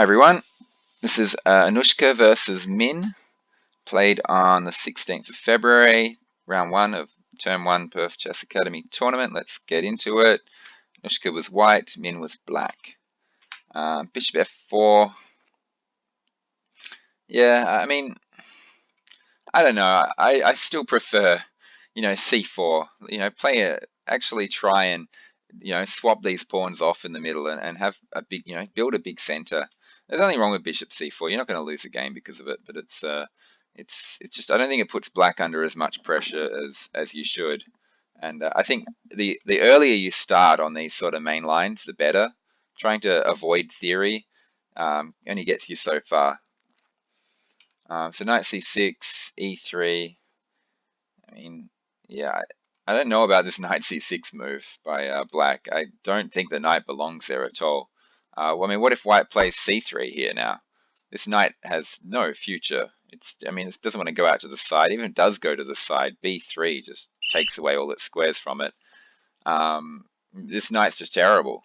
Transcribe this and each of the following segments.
Hi everyone, this is Anoushka versus Minh, played on the 16th of February, round 1 of Term 1 Perth Chess Academy tournament. Let's get into it. Anoushka was white, Minh was black. Bishop f4. Yeah, I mean, I don't know. I still prefer, c4. Actually try and, swap these pawns off in the middle and have a big, build a big center. There's nothing wrong with bishop c4. You're not going to lose the game because of it, but it's just I don't think it puts black under as much pressure as you should. And I think the earlier you start on these sort of main lines, the better. Trying to avoid theory only gets you so far. So knight c6, e3. I mean, yeah, I don't know about this knight c6 move by black. I don't think the knight belongs there at all. Well, I mean, what if white plays c3 here now? This knight has no future. It doesn't want to go out to the side. Even if it does go to the side, b3 just takes away all its squares from it. This knight's just terrible.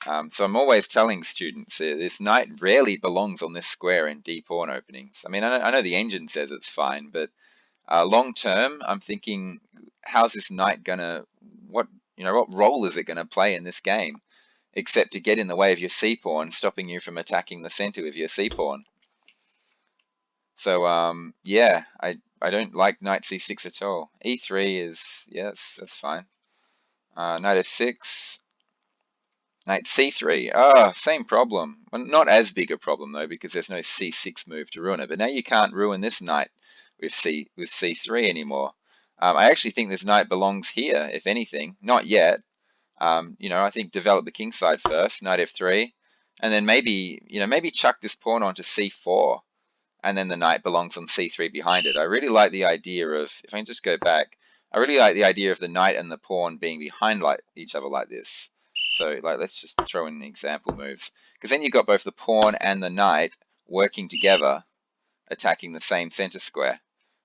So I'm always telling students this knight rarely belongs on this square in d pawn openings. I mean, I know the engine says it's fine, but long term, I'm thinking, how's this knight gonna, what role is it gonna play in this game, except to get in the way of your c pawn, stopping you from attacking the center with your c pawn. So yeah, I don't like knight c6 at all. e3 is, yes, that's fine. Knight f6. Knight c3, same problem. Well, not as big a problem though, because there's no c6 move to ruin it. But now you can't ruin this knight with c3 anymore. I actually think this knight belongs here, if anything. Not yet. I think develop the king side first, knight f3, and then maybe chuck this pawn onto c4, and then the knight belongs on c3 behind it. I really like the idea of, if I can just go back, I really like the idea of the knight and the pawn being behind each other like this. So let's just throw in the example moves, because then you've got both the pawn and the knight working together, attacking the same center square.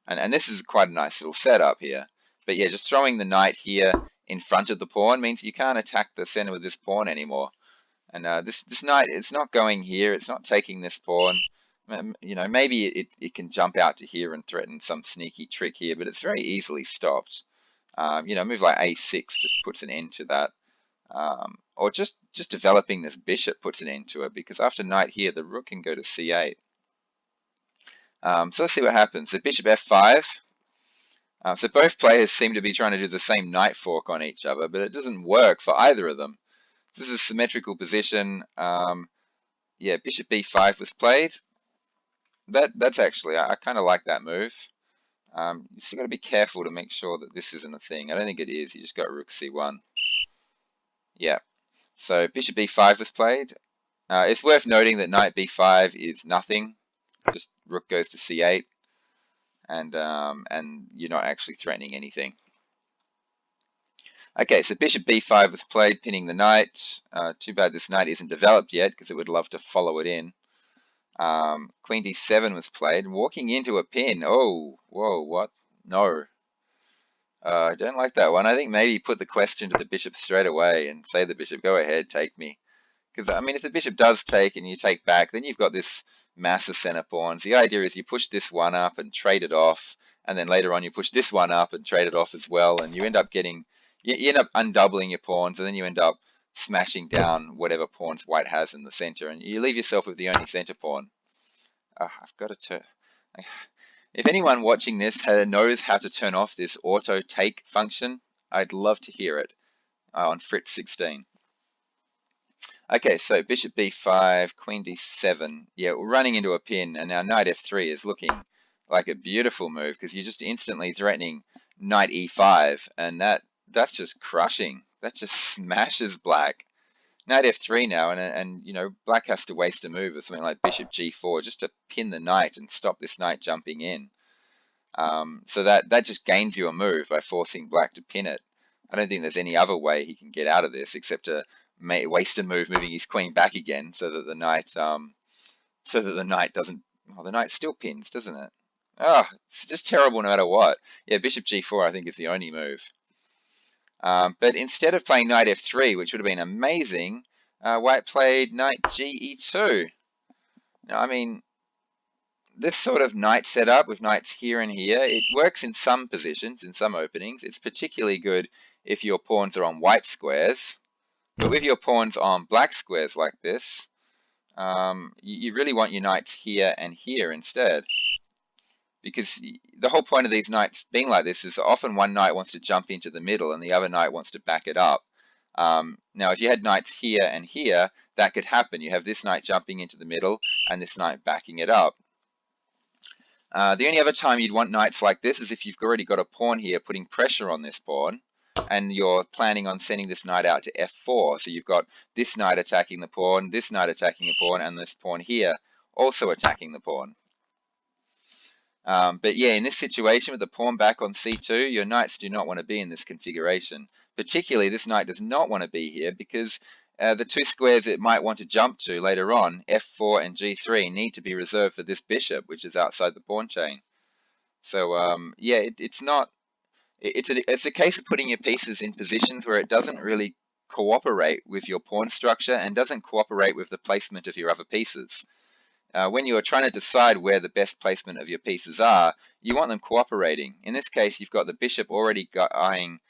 And this is quite a nice little setup here. But yeah, just throwing the knight here in front of the pawn means you can't attack the center with this pawn anymore. And this knight, it's not going here, it's not taking this pawn. Maybe it can jump out to here and threaten some sneaky trick here, but it's very easily stopped. A move like a6 just puts an end to that. Or just developing this bishop puts an end to it, because after knight here, the rook can go to c8. So let's see what happens. So bishop f5. So both players seem to be trying to do the same knight fork on each other, but it doesn't work for either of them. This is a symmetrical position. Yeah, bishop b5 was played. That's actually, I kind of like that move. You still got to be careful to make sure that this isn't a thing. I don't think it is. You just got rook c1. Yeah. So bishop b5 was played. It's worth noting that knight b5 is nothing. Just rook goes to c8, and you're not actually threatening anything. Okay, so bishop b5 was played, pinning the knight. Too bad this knight isn't developed yet, because it would love to follow it in. Queen d7 was played, walking into a pin. Oh, whoa, what? No. I don't like that one. I think maybe put the question to the bishop straight away and say to the bishop, go ahead, take me. Because, I mean, if the bishop does take and you take back, then you've got this mass of center pawns. The idea is you push this one up and trade it off, and then later on you push this one up and trade it off as well, and you end up undoubling your pawns, and then you end up smashing down whatever pawns white has in the center, and you leave yourself with the only center pawn. I've got to turn. If anyone watching this knows how to turn off this auto take function, I'd love to hear it on Fritz 16. Okay, so bishop b5, queen d7. Yeah, we're running into a pin, and now knight f3 is looking like a beautiful move, because you're just instantly threatening knight e5, and that's just crushing. That just smashes black. Knight f3 now, and black has to waste a move with something like bishop g4 just to pin the knight and stop this knight jumping in. So that just gains you a move by forcing black to pin it. I don't think there's any other way he can get out of this except to waste a move moving his queen back again, so that the knight doesn't. Well, the knight still pins, doesn't it? It's just terrible no matter what. Yeah, bishop g4 I think is the only move. But instead of playing knight f3, which would have been amazing, white played knight ge2. I mean, this sort of knight setup with knights here and here, it works in some positions, in some openings. It's particularly good if your pawns are on white squares. But with your pawns on black squares like this, you really want your knights here and here instead. Because the whole point of these knights being like this is often one knight wants to jump into the middle and the other knight wants to back it up. Now, if you had knights here and here, that could happen. You have this knight jumping into the middle and this knight backing it up. The only other time you'd want knights like this is if you've already got a pawn here putting pressure on this pawn, and you're planning on sending this knight out to f4. So you've got this knight attacking the pawn, this knight attacking the pawn, and this pawn here also attacking the pawn. But yeah, in this situation with the pawn back on c2, your knights do not want to be in this configuration. Particularly, this knight does not want to be here because the two squares it might want to jump to later on, f4 and g3, need to be reserved for this bishop, which is outside the pawn chain. So yeah, it's a case of putting your pieces in positions where it doesn't really cooperate with your pawn structure and doesn't cooperate with the placement of your other pieces. When you are trying to decide where the best placement of your pieces are, you want them cooperating. In this case, you've got the bishop already eyeing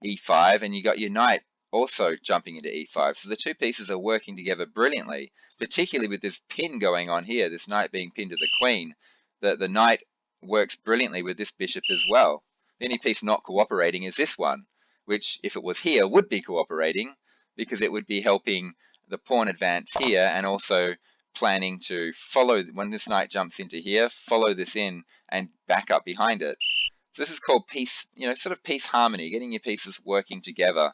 e5, and you got your knight also jumping into e5. So the two pieces are working together brilliantly, particularly with this pin going on here, this knight being pinned to the queen. The knight works brilliantly with this bishop as well. The only piece not cooperating is this one, which, if it was here, would be cooperating because it would be helping the pawn advance here and also planning to follow, when this knight jumps into here, follow this in and back up behind it. So this is called peace, sort of peace harmony, getting your pieces working together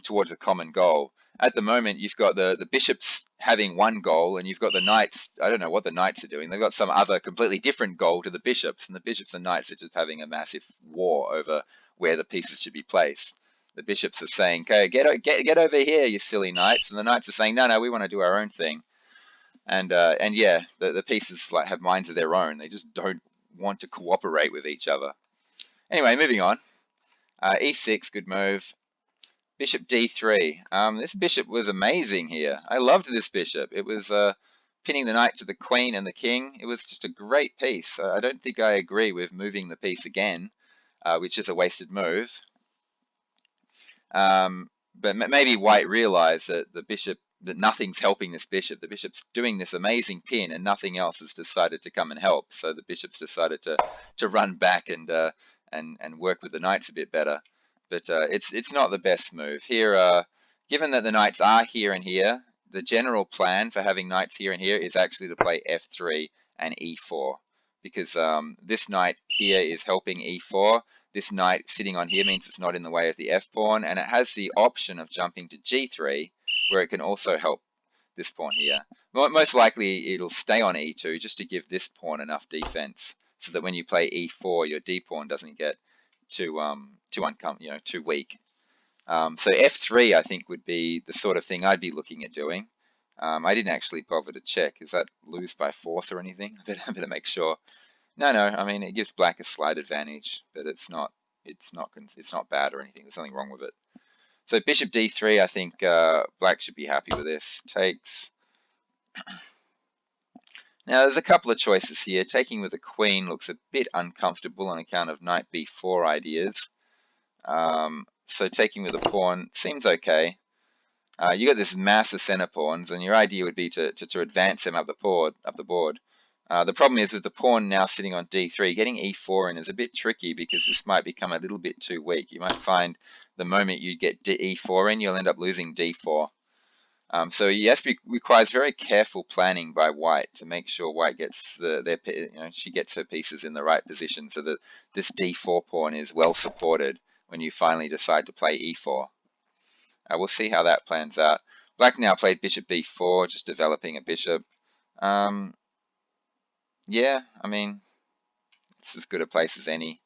towards a common goal. At the moment, you've got the bishops having one goal, and you've got the knights. I don't know what the knights are doing. They've got some other completely different goal to the bishops, and the bishops and knights are just having a massive war over where the pieces should be placed. The bishops are saying, "Okay, get over here, you silly knights," and the knights are saying, "No, we want to do our own thing." And yeah, the pieces like have minds of their own. They just don't want to cooperate with each other. Anyway, moving on. E6, good move. Bishop d3. This bishop was amazing here. I loved this bishop. It was pinning the knight to the queen and the king. It was just a great piece. I don't think I agree with moving the piece again, which is a wasted move. But maybe white realized that that nothing's helping this bishop. The bishop's doing this amazing pin, and nothing else has decided to come and help. So the bishop's decided to run back and work with the knights a bit better. But it's not the best move here. Given that the knights are here and here, the general plan for having knights here and here is actually to play f3 and e4, because this knight here is helping e4. This knight sitting on here means it's not in the way of the f-pawn, and it has the option of jumping to g3, where it can also help this pawn here. Most likely it'll stay on e2 just to give this pawn enough defense, so that when you play e4, your d-pawn doesn't get too weak. So f3, I think, would be the sort of thing I'd be looking at doing. I didn't actually bother to check. Is that lose by force or anything? I better make sure. No, I mean, it gives black a slight advantage, but it's not bad or anything. There's nothing wrong with it. So bishop d3, I think black should be happy with this. Takes. Now, there's a couple of choices here. Taking with the queen looks a bit uncomfortable on account of knight b4 ideas. So taking with a pawn seems okay. You got this mass of center pawns, and your idea would be to advance them up the board. The problem is with the pawn now sitting on d3, getting e4 in is a bit tricky because this might become a little bit too weak. You might find the moment you get e4 in, you'll end up losing d4. So yes, it requires very careful planning by white to make sure white gets she gets her pieces in the right position so that this d4 pawn is well supported when you finally decide to play e4. We'll see how that plans out. Black now played bishop b4, just developing a bishop. Yeah, I mean, it's as good a place as any.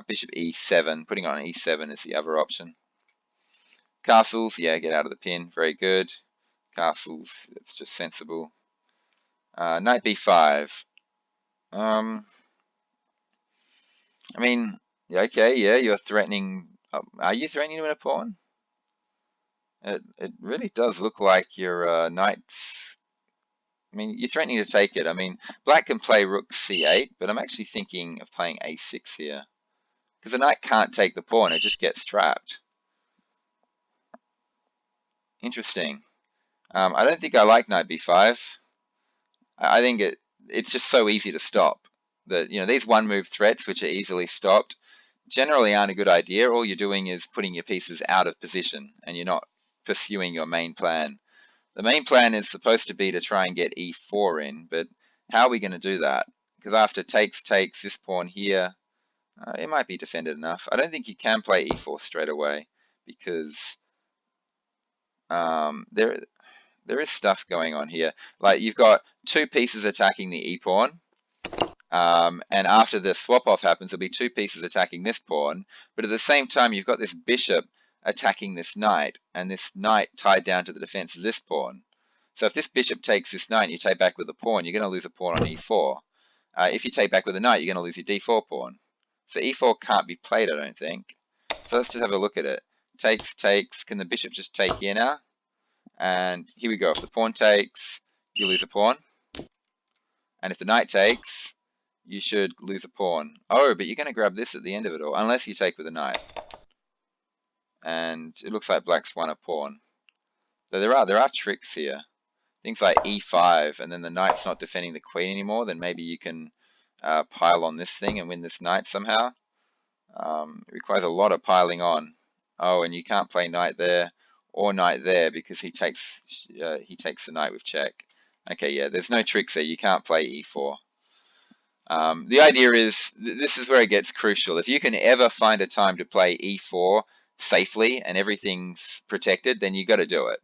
Bishop e7, putting on e7 is the other option. Castles, yeah, get out of the pin, very good. Castles, it's just sensible. Knight b5. I mean, okay, yeah, you're threatening. Are you threatening to win a pawn? It really does look like your knight's I mean, you're threatening to take it. I mean, black can play rook c8, but I'm actually thinking of playing a6 here. Because the knight can't take the pawn, it just gets trapped. Interesting. I don't think I like knight b5. I think it's just so easy to stop. That, you know, these one-move threats, which are easily stopped, generally aren't a good idea. All you're doing is putting your pieces out of position, and you're not pursuing your main plan. The main plan is supposed to be to try and get e4 in, but how are we going to do that? Because after takes, this pawn here, it might be defended enough. I don't think you can play e4 straight away, because there is stuff going on here. Like, you've got two pieces attacking the e-pawn, and after the swap-off happens, there'll be two pieces attacking this pawn, but at the same time, you've got this bishop attacking this knight, and this knight tied down to the defense of this pawn. So if this bishop takes this knight and you take back with a pawn, you're going to lose a pawn on e4. If you take back with a knight, you're going to lose your d4 pawn. So e4 can't be played, I don't think. So let's just have a look at it. Takes. Can the bishop just take here now? And here we go. If the pawn takes, you lose a pawn. And if the knight takes, you should lose a pawn. Oh, but you're going to grab this at the end of it all, unless you take with a knight. And it looks like black's won a pawn. So there are tricks here. Things like e5, and then the knight's not defending the queen anymore, then maybe you can pile on this thing and win this knight somehow. It requires a lot of piling on. Oh, and you can't play knight there or knight there because he takes the knight with check. Okay, yeah, there's no tricks there. You can't play e4. The idea is, this is where it gets crucial. If you can ever find a time to play e4 safely and everything's protected, then you got to do it.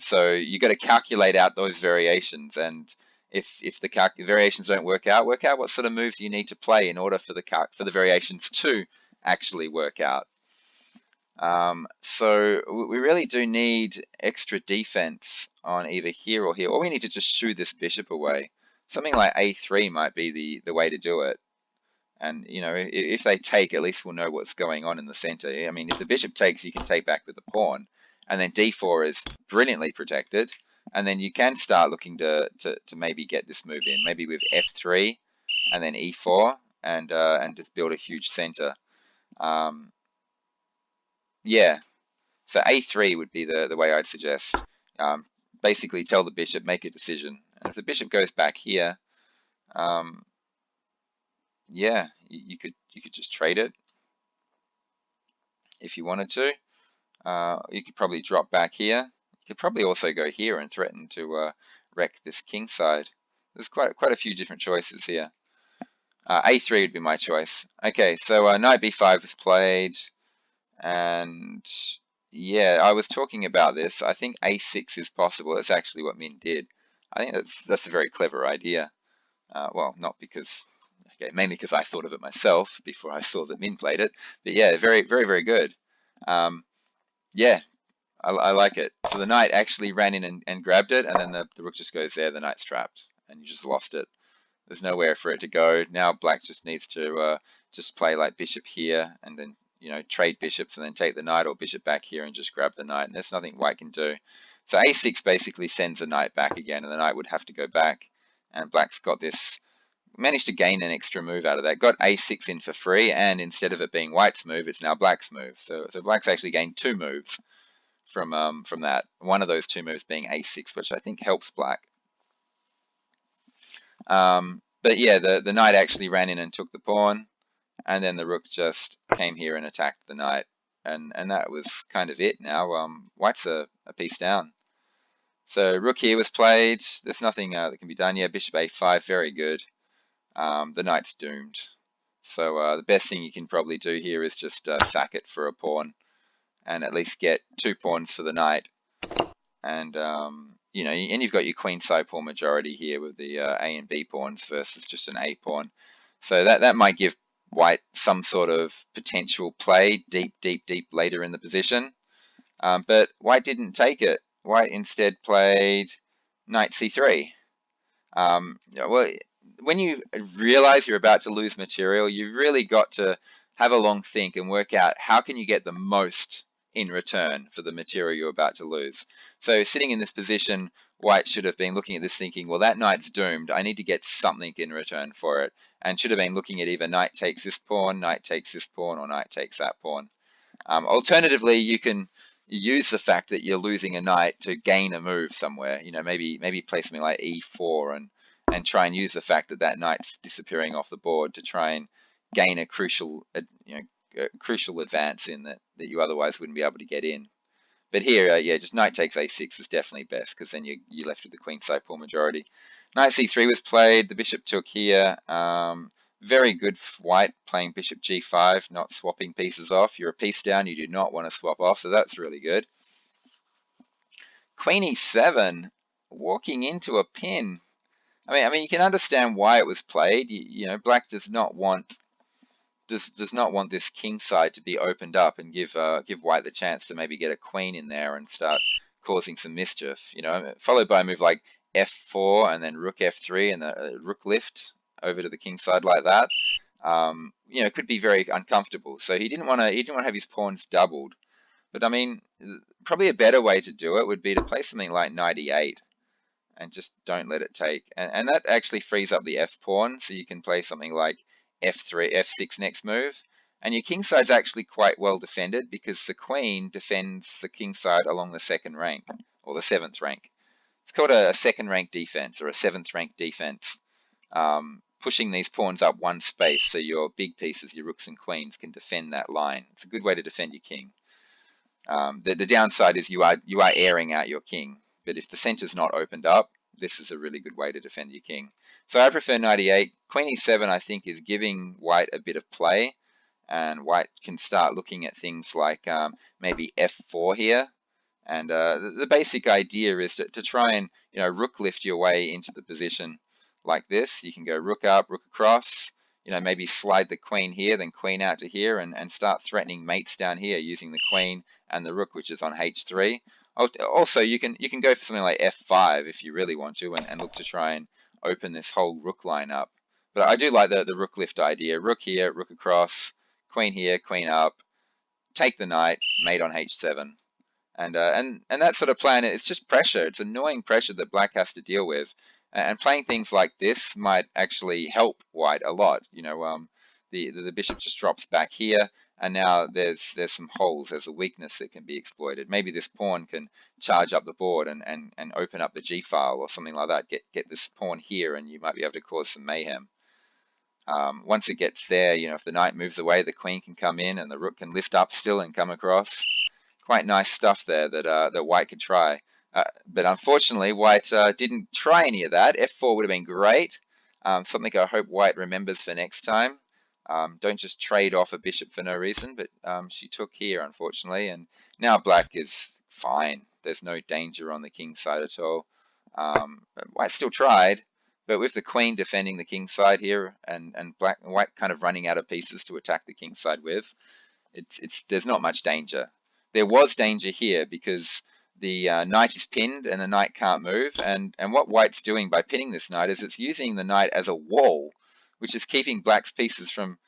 So you got to calculate out those variations, and if the variations don't work out what sort of moves you need to play in order for the variations to actually work out. So we really do need extra defense on either here or here, or we need to just shoo this bishop away. Something like a3 might be the way to do it. And, you know, if they take, at least we'll know what's going on in the center. I mean, if the bishop takes, you can take back with the pawn. And then d4 is brilliantly protected. And then you can start looking to maybe get this move in. Maybe with f3 and then e4 and just build a huge center. Yeah, so a3 would be the way I'd suggest. Basically tell the bishop, make a decision. And if the bishop goes back here, yeah, you could just trade it if you wanted to. You could probably drop back here. You could probably also go here and threaten to wreck this king side. There's quite a few different choices here. a3 would be my choice. Okay, so knight b5 was played, and yeah, I was talking about this. I think a6 is possible. That's actually what Minh did. I think that's a very clever idea. Well, not because, okay, mainly because I thought of it myself before I saw that Minh played it. But yeah, very, very, very good. Yeah, I like it. So the knight actually ran in and grabbed it, and then the rook just goes there. The knight's trapped, and you just lost it. There's nowhere for it to go. Now black just needs to just play like bishop here, and then, you know, trade bishops and then take the knight, or bishop back here and just grab the knight, and there's nothing white can do. So a6 basically sends the knight back again, and the knight would have to go back, and black's got this, managed to gain an extra move out of that, got a6 in for free, and instead of it being white's move, it's now black's move. So black's actually gained two moves from that, one of those two moves being a6, which I think helps black. But yeah, the knight actually ran in and took the pawn, and then the rook just came here and attacked the knight, and that was kind of it. Now white's a piece down. So rook here was played. There's nothing that can be done. Yeah, bishop a5, very good. The knight's doomed. So the best thing you can probably do here is just sack it for a pawn, and at least get 2 pawns for the knight. And you know, and you've got your queenside pawn majority here with the A and B pawns versus just an A pawn. So that might give white some sort of potential play deep later in the position. But white didn't take it. White instead played knight c3. Well, when you realize you're about to lose material, you've really got to have a long think and work out how can you get the most in return for the material you're about to lose. So sitting in this position, white should have been looking at this thinking, well, that knight's doomed. I need to get something in return for it. And should have been looking at either knight takes this pawn, knight takes this pawn, or knight takes that pawn. Alternatively, you can use the fact that you're losing a knight to gain a move somewhere. Maybe play something like e4 and try and use the fact that that knight's disappearing off the board to try and gain a crucial advance in that you otherwise wouldn't be able to get in. But here, yeah, just knight takes a6 is definitely best, because then you're left with the queenside pawn majority. Knight c3 was played. The bishop took here. Very good for white, playing bishop g5, not swapping pieces off. You're a piece down, you do not want to swap off, so that's really good. Queen e7, walking into a pin. I mean, you can understand why it was played. Black does not want this king side to be opened up and give white the chance to maybe get a queen in there and start causing some mischief. Followed by a move like f4 and then rook f3 and the rook lift over to the king side like that. Could be very uncomfortable. So he didn't want to have his pawns doubled. But I mean, probably a better way to do it would be to play something like knight e8 and just don't let it take. And that actually frees up the f pawn, so you can play something like f3, f6 next move. And your king side's actually quite well defended, because the queen defends the king side along the second rank, or the 7th rank. It's called a second rank defense, or a 7th rank defense. Pushing these pawns up one space so your big pieces, your rooks and queens, can defend that line. It's a good way to defend your king. The downside is you are airing out your king, but if the center's not opened up, this is a really good way to defend your king. So I prefer knight e8. Queen e7, I think, is giving white a bit of play, and white can start looking at things like maybe f4 here. And the basic idea is to try and rook lift your way into the position like this. You can go rook up, rook across, maybe slide the queen here, then queen out to here, and start threatening mates down here using the queen and the rook, which is on h3. Also, you can go for something like f5 if you really want to, and look to try and open this whole rook line up. But I do like the rook lift idea. Rook here, rook across, queen here, queen up, take the knight, mate on h7. And that sort of plan, it's just pressure. It's annoying pressure that black has to deal with. And playing things like this might actually help white a lot. The bishop just drops back here, and now there's some holes. There's a weakness that can be exploited. Maybe this pawn can charge up the board and open up the g file or something like that. Get this pawn here, and you might be able to cause some mayhem. Once it gets there, if the knight moves away, the queen can come in, and the rook can lift up still and come across. Quite nice stuff there that white could try. But unfortunately, white didn't try any of that. f4 would have been great. Something I hope white remembers for next time. Don't just trade off a bishop for no reason, but she took here, unfortunately, and now black is fine. There's no danger on the king side at all. White still tried, but with the queen defending the king side here, and white kind of running out of pieces to attack the king side with, there's not much danger. There was danger here because the knight is pinned and the knight can't move, and what white's doing by pinning this knight is it's using the knight as a wall, which is keeping black's pieces from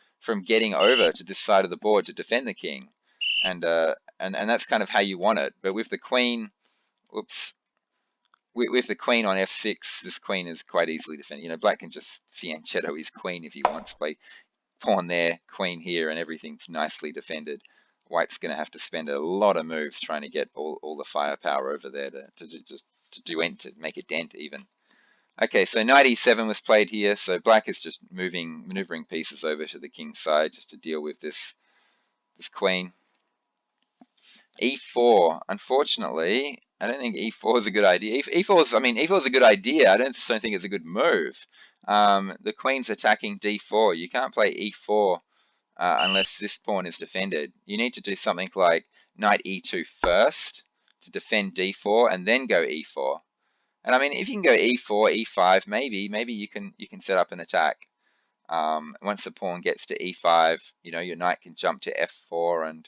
getting over to this side of the board to defend the king, and that's kind of how you want it. But with the queen, with the queen on f6, this queen is quite easily defended. Black can just fianchetto his queen if he wants, play pawn there, queen here, and everything's nicely defended. White's going to have to spend a lot of moves trying to get all the firepower over there to make a dent even. Okay, so knight e7 was played here, so black is just maneuvering pieces over to the king's side just to deal with this queen. e4, unfortunately, I don't think e4 is a good idea. e4 is a good idea. I don't think it's a good move. The queen's attacking d4. You can't play e4 unless this pawn is defended. You need to do something like knight e2 first to defend d4, and then go e4. And I mean, if you can go e4, e5, maybe you can set up an attack. Once the pawn gets to e5, your knight can jump to f4,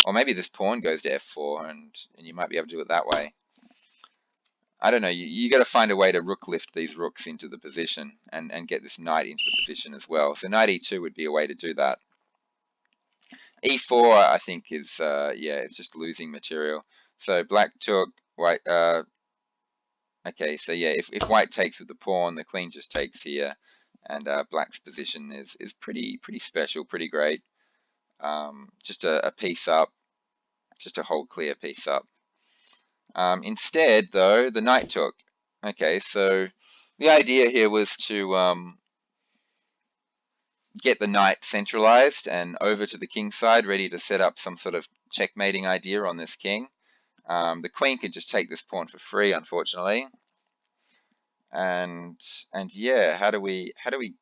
or maybe this pawn goes to f4, and you might be able to do it that way. I don't know. You got to find a way to rook lift these rooks into the position and get this knight into the position as well. So knight e2 would be a way to do that. e4, I think, is it's just losing material. So black took, white Okay, so yeah, if white takes with the pawn, the queen just takes here, and black's position is pretty special, pretty great. Just a piece up, just a whole clear piece up. Instead, though, the knight took. Okay, so the idea here was to get the knight centralized and over to the king side, ready to set up some sort of checkmating idea on this king. The queen could just take this pawn for free, unfortunately. And yeah, how do we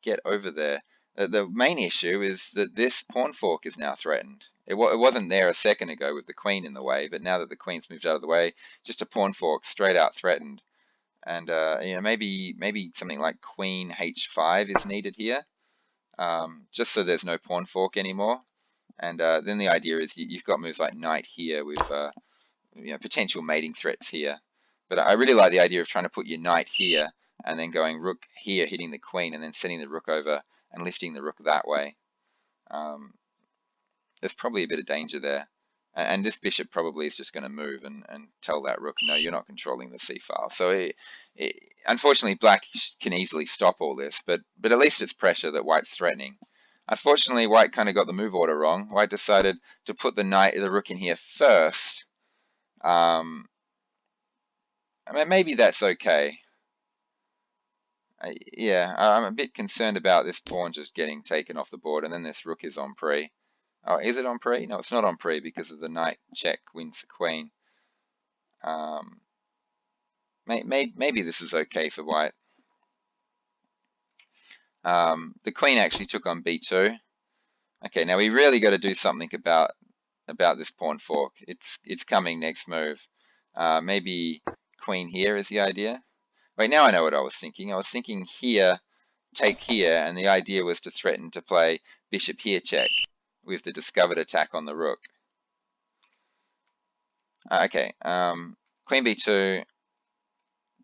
get over there? The main issue is that this pawn fork is now threatened. It wasn't there a second ago with the queen in the way, but now that the queen's moved out of the way, just a pawn fork straight out threatened. And you know, maybe something like queen h5 is needed here, just so there's no pawn fork anymore. And then the idea is you've got moves like knight here with you know, potential mating threats here. But I really like the idea of trying to put your knight here and then going rook here, hitting the queen, and then sending the rook over and lifting the rook that way. There's probably a bit of danger there. And this bishop probably is just going to move and tell that rook, no, you're not controlling the c-file. So unfortunately, black can easily stop all this, but at least it's pressure that white's threatening. Unfortunately, white kind of got the move order wrong. White decided to put the rook in here first. I mean, maybe that's okay. Yeah, I'm a bit concerned about this pawn just getting taken off the board, and then this rook is on pre. Oh, is it on pre? No, it's not on pre because of the knight check wins the queen. Maybe this is okay for white. The queen actually took on b2. Okay, now we really got to do something about this pawn fork. It's coming next move. Maybe queen here is the idea. Wait, now I know what I was thinking. I was thinking here, take here, and the idea was to threaten to play bishop here check with the discovered attack on the rook. Okay, queen b2,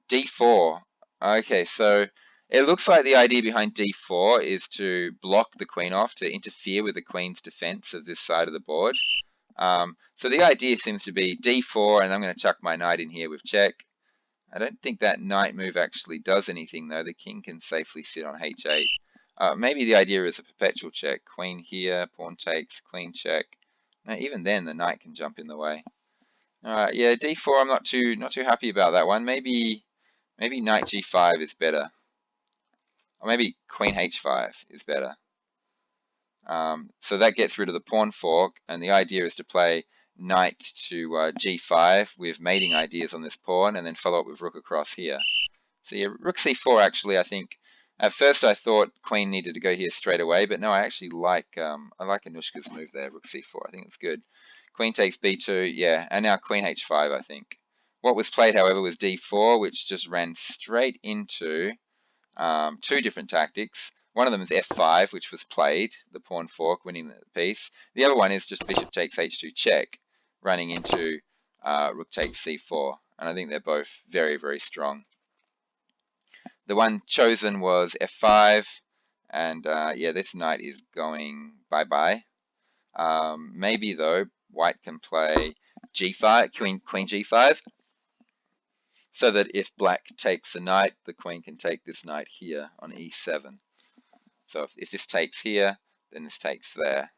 d4. Okay, so it looks like the idea behind d4 is to block the queen off, to interfere with the queen's defense of this side of the board. So the idea seems to be d4, and I'm going to chuck my knight in here with check. I don't think that knight move actually does anything, though. The king can safely sit on h8. Maybe the idea is a perpetual check. Queen here, pawn takes, queen check. Now, even then, the knight can jump in the way. Yeah, d4. I'm not too happy about that one. Maybe knight g5 is better, or maybe queen h5 is better. So that gets rid of the pawn fork, and the idea is to play knight to g5 with mating ideas on this pawn, and then follow up with rook across here. So yeah, rook c4 actually, I think, at first I thought queen needed to go here straight away, but no, I actually like Anoushka's move there, rook c4. I think it's good. Queen takes b2, yeah, and now queen h5, I think. What was played, however, was d4, which just ran straight into two different tactics. One of them is f5, which was played, the pawn fork, winning the piece. The other one is just bishop takes h2 check, running into rook takes c4. And I think they're both very, very strong. The one chosen was f5, and yeah, this knight is going bye-bye. Maybe, though, white can play g5, queen g5, so that if black takes the knight, the queen can take this knight here on e7. So if this takes here, then this takes there.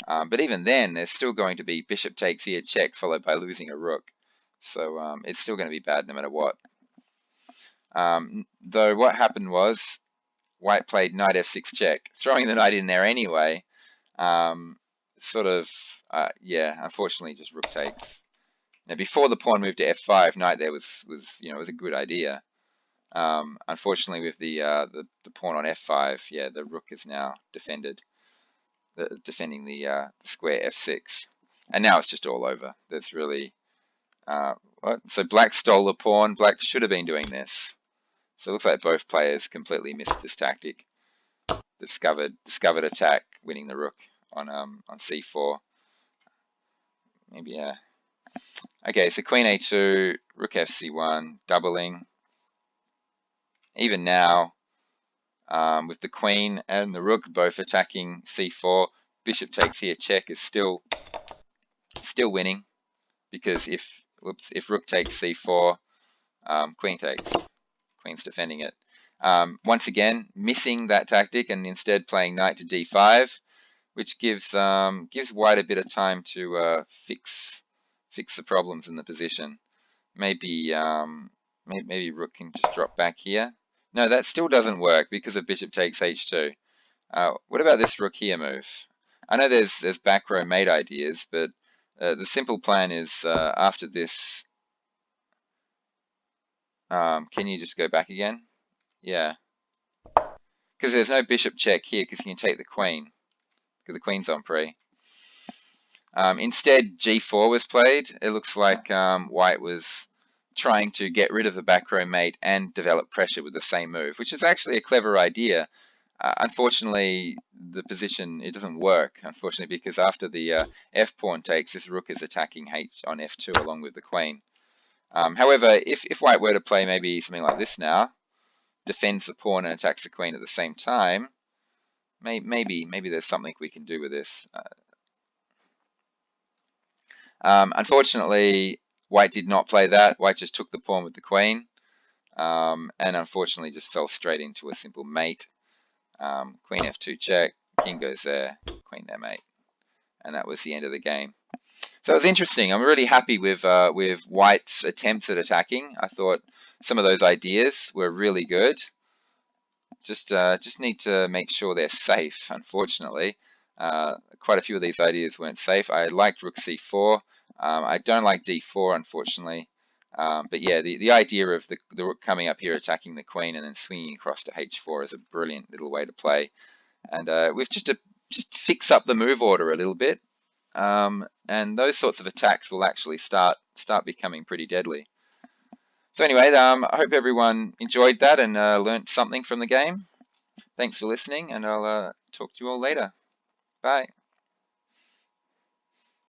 But even then, there's still going to be bishop takes here check, followed by losing a rook. So it's still going to be bad no matter what. Though what happened was, white played knight f6 check, throwing the knight in there anyway. Yeah, unfortunately, just rook takes. Now, before the pawn moved to f5, knight there was a good idea. Unfortunately, with the pawn on f5, yeah, the rook is now defending the square f6, and now it's just all over. There's really what? So black stole the pawn. Black should have been doing this. So it looks like both players completely missed this tactic. Discovered attack, winning the rook on c4. Maybe, yeah. Okay, so queen a2, rook fc1, doubling. Even now, with the queen and the rook both attacking c4, bishop takes here check is still winning, because if rook takes c4, Queen takes. Queen's defending it. Once again, missing that tactic and instead playing knight to d5, which gives white a bit of time to fix the problems in the position. Maybe maybe rook can just drop back here. No, that still doesn't work because of bishop takes h2. What about this rook here move? I know there's back row mate ideas, but the simple plan is after this. Can you just go back again? Yeah, because there's no bishop check here because you can take the queen because the queen's on pre. Instead, g4 was played. It looks like white was trying to get rid of the back row mate and develop pressure with the same move, which is actually a clever idea. Unfortunately, the position, it doesn't work, unfortunately, because after the f pawn takes, this rook is attacking h on f2 along with the queen. However, if white were to play maybe something like this now, defends the pawn and attacks the queen at the same time, maybe there's something we can do with this. Unfortunately, white did not play that. White just took the pawn with the queen, and unfortunately just fell straight into a simple mate. Queen f2 check, king goes there, queen there mate, and that was the end of the game. So it was interesting. I'm really happy with white's attempts at attacking. I thought some of those ideas were really good. Just need to make sure they're safe. Unfortunately, quite a few of these ideas weren't safe. I liked rook c4. I don't like d4, unfortunately. But yeah, the idea of the rook coming up here attacking the queen and then swinging across to h4 is a brilliant little way to play. And we've just fix up the move order a little bit. And those sorts of attacks will actually start becoming pretty deadly. So anyway, I hope everyone enjoyed that and learnt something from the game. Thanks for listening, and I'll talk to you all later. Bye.